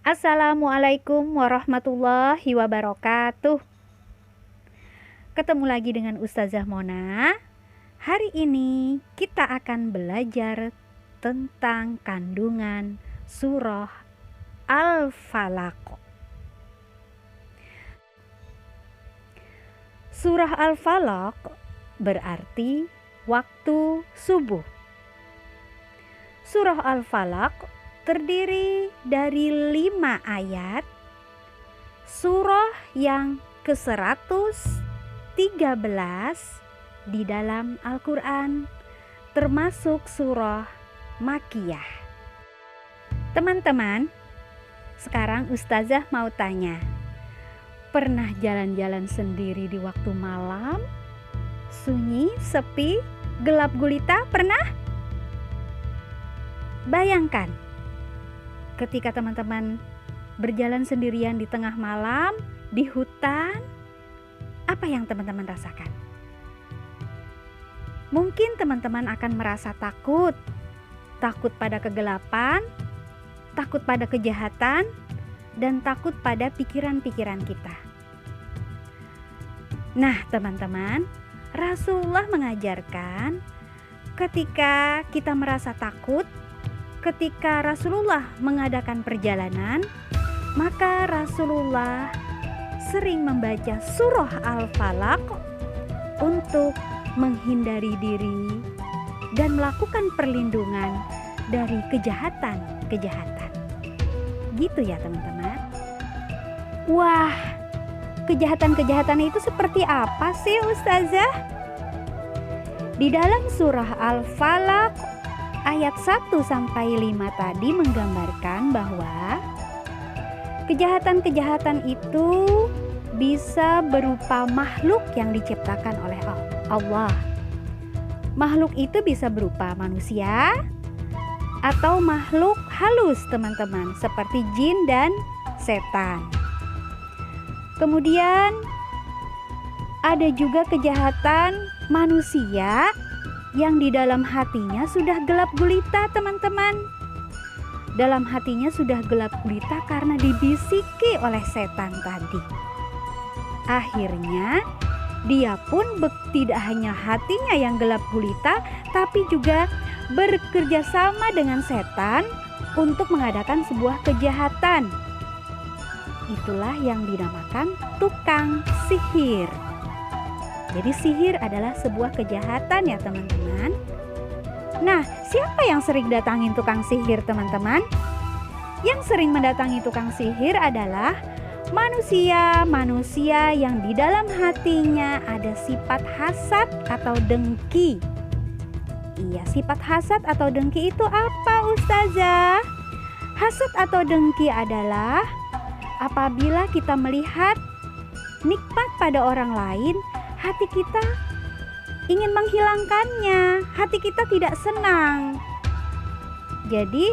Assalamualaikum warahmatullahi wabarakatuh. Ketemu lagi dengan Ustazah Mona. Hari ini kita akan belajar tentang kandungan surah Al-Falaq. Surah Al-Falaq berarti waktu subuh. Surah Al-Falaq terdiri dari 5 ayat. Surah yang ke-113 di dalam Al-Quran, termasuk surah Makkiyah. Teman-teman, sekarang Ustazah mau tanya, pernah jalan-jalan sendiri di waktu malam? Sunyi, sepi, gelap gulita, pernah? Bayangkan, ketika teman-teman berjalan sendirian di tengah malam, di hutan, apa yang teman-teman rasakan? Mungkin teman-teman akan merasa takut pada kegelapan, takut pada kejahatan, dan takut pada pikiran-pikiran kita. Nah, teman-teman, Rasulullah mengajarkan ketika kita merasa takut, ketika Rasulullah mengadakan perjalanan, maka Rasulullah sering membaca surah Al-Falaq untuk menghindari diri dan melakukan perlindungan dari kejahatan-kejahatan. Gitu ya teman-teman. Wah, kejahatan-kejahatan itu seperti apa sih Ustazah? Di dalam surah Al-Falaq ayat 1-5 tadi menggambarkan bahwa kejahatan-kejahatan itu bisa berupa makhluk yang diciptakan oleh Allah. Makhluk itu bisa berupa manusia atau makhluk halus teman-teman, seperti jin dan setan. Kemudian ada juga kejahatan manusia yang di dalam hatinya sudah gelap gulita teman-teman. Dalam hatinya sudah gelap gulita karena dibisiki oleh setan tadi. Akhirnya dia pun tidak hanya hatinya yang gelap gulita, tapi juga bekerja sama dengan setan untuk mengadakan sebuah kejahatan. Itulah yang dinamakan tukang sihir. Jadi sihir adalah sebuah kejahatan ya teman-teman. Nah, siapa yang sering datangin tukang sihir teman-teman? Yang sering mendatangi tukang sihir adalah manusia yang di dalam hatinya ada sifat hasad atau dengki. Iya, sifat hasad atau dengki itu apa Ustazah? Hasad atau dengki adalah apabila kita melihat nikmat pada orang lain, hati kita ingin menghilangkannya, hati kita tidak senang. Jadi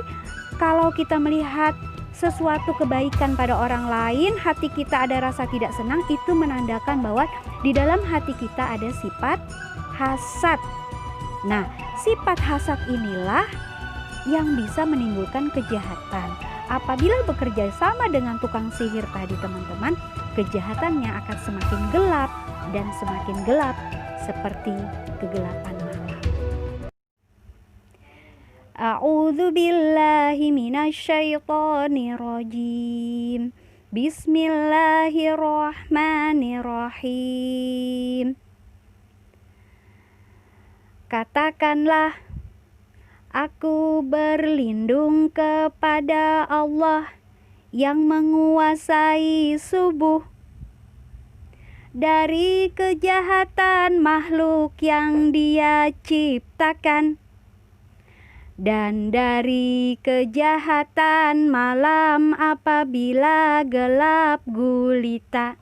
kalau kita melihat sesuatu kebaikan pada orang lain, hati kita ada rasa tidak senang, itu menandakan bahwa di dalam hati kita ada sifat hasad. Nah, sifat hasad inilah yang bisa menimbulkan kejahatan. Apabila bekerja sama dengan tukang sihir tadi teman-teman, kejahatannya akan semakin gelap dan semakin gelap seperti kegelapan malam. A'udzu billahi minasyaitonir rajim. Bismillahirrahmanirrahim. Katakanlah, aku berlindung kepada Allah yang menguasai subuh dari kejahatan makhluk yang Dia ciptakan, dan dari kejahatan malam apabila gelap gulita,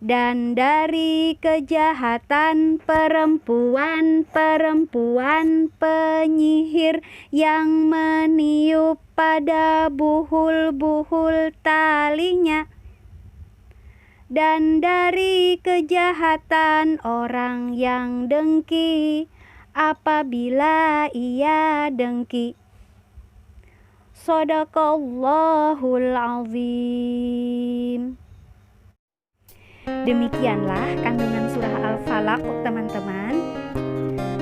dan dari kejahatan perempuan-perempuan penyihir yang meniup pada buhul-buhul talinya, dan dari kejahatan orang yang dengki apabila ia dengki. Shadaqallahul azim. Demikianlah kandungan surah Al-Falaq, teman-teman.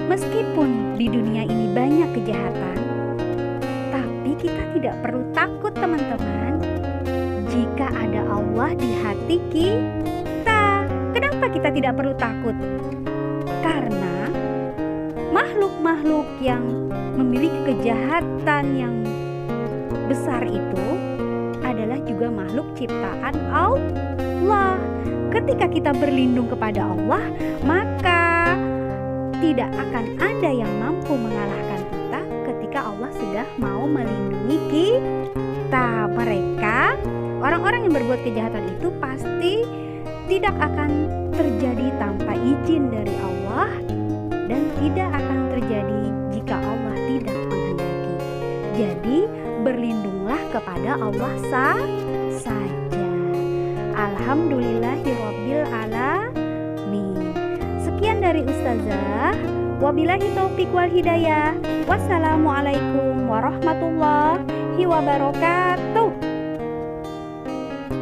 Meskipun di dunia ini banyak kejahatan, tapi kita tidak perlu takut, teman-teman. Jika ada Allah di hati kita, kenapa kita tidak perlu takut? Karena makhluk-makhluk yang memiliki kejahatan yang besar itu adalah juga makhluk ciptaan Allah. Ketika kita berlindung kepada Allah, maka tidak akan ada yang mampu mengalahkan kita ketika Allah sudah mau melindungi kita. Mereka, orang-orang yang berbuat kejahatan itu pasti tidak akan terjadi tanpa izin dari Allah, dan tidak akan terjadi jika Allah tidak menghendaki. Jadi berlindunglah kepada Allah saja. Alhamdulillahirabbil alamin. Sekian dari Ustazah. Wabillahi taufik wal hidayah. Wassalamualaikum warahmatullahi wabarakatuh.